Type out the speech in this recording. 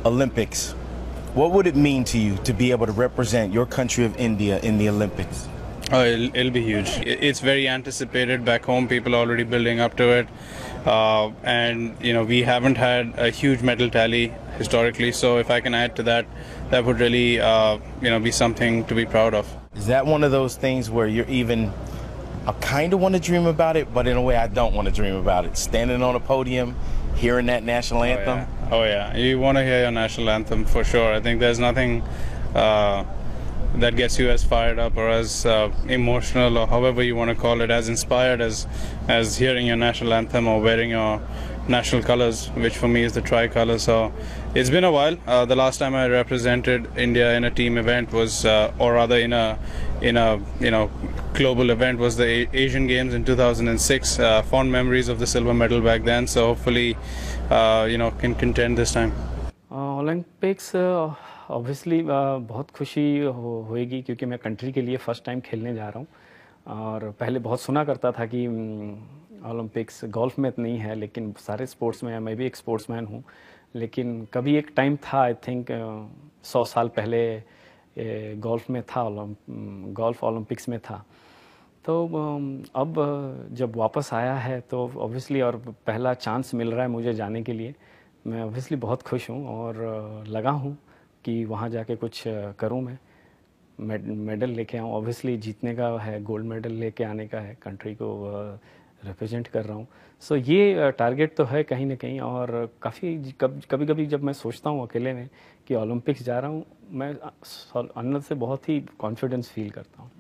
Olympics. What would it mean to you to be able to represent your country of India in the Olympics? Oh, it'll be huge. It's very anticipated back home. People are already building up to it, and we haven't had a huge medal tally historically. So if I can add to that, that would really be something to be proud of. Is that one of those things where I kind of want to dream about it, but in a way I don't want to dream about it? Standing on a podium, hearing that national anthem. Oh yeah, you want to hear your national anthem for sure. I think there's nothing that gets you as fired up or as emotional, or however you want to call it, as inspired as hearing your national anthem or wearing your national colors, which for me is the tricolor. So it's been a while. The last time I represented India in a team event was, or rather in a global event, was the Asian Games in 2006. Fond memories of the silver medal back then. So hopefully, can contend this time. Olympics obviously बहुत खुशी होएगी क्योंकि मैं country के लिए first time खेलने जा रहा हूँ। और पहले बहुत सुना करता था कि ओलंपिक्स गोल्फ में नहीं है, लेकिन सारे स्पोर्ट्स में मैं भी एक स्पोर्ट्समैन हूँ। लेकिन कभी एक टाइम था, आई थिंक 100 साल पहले गोल्फ में था, गोल्फ ओलंपिक्स में था। तो अब जब वापस आया है तो ऑब्वियसली और पहला चांस मिल रहा है मुझे जाने के लिए, मैं ऑब्वियसली बहुत खुश हूँ और लगा हूँ कि वहाँ जाके कुछ करूँ, मैं मेडल लेके आऊँ। ऑब्वियसली जीतने का है, गोल्ड मेडल लेके आने का है, कंट्री को रिप्रेजेंट कर रहा हूँ। सो ये टारगेट तो है कहीं ना कहीं। और कभी कभी जब मैं सोचता हूँ अकेले में कि ओलंपिक्स जा रहा हूँ, मैं अंदर से बहुत ही कॉन्फिडेंस फील करता हूँ।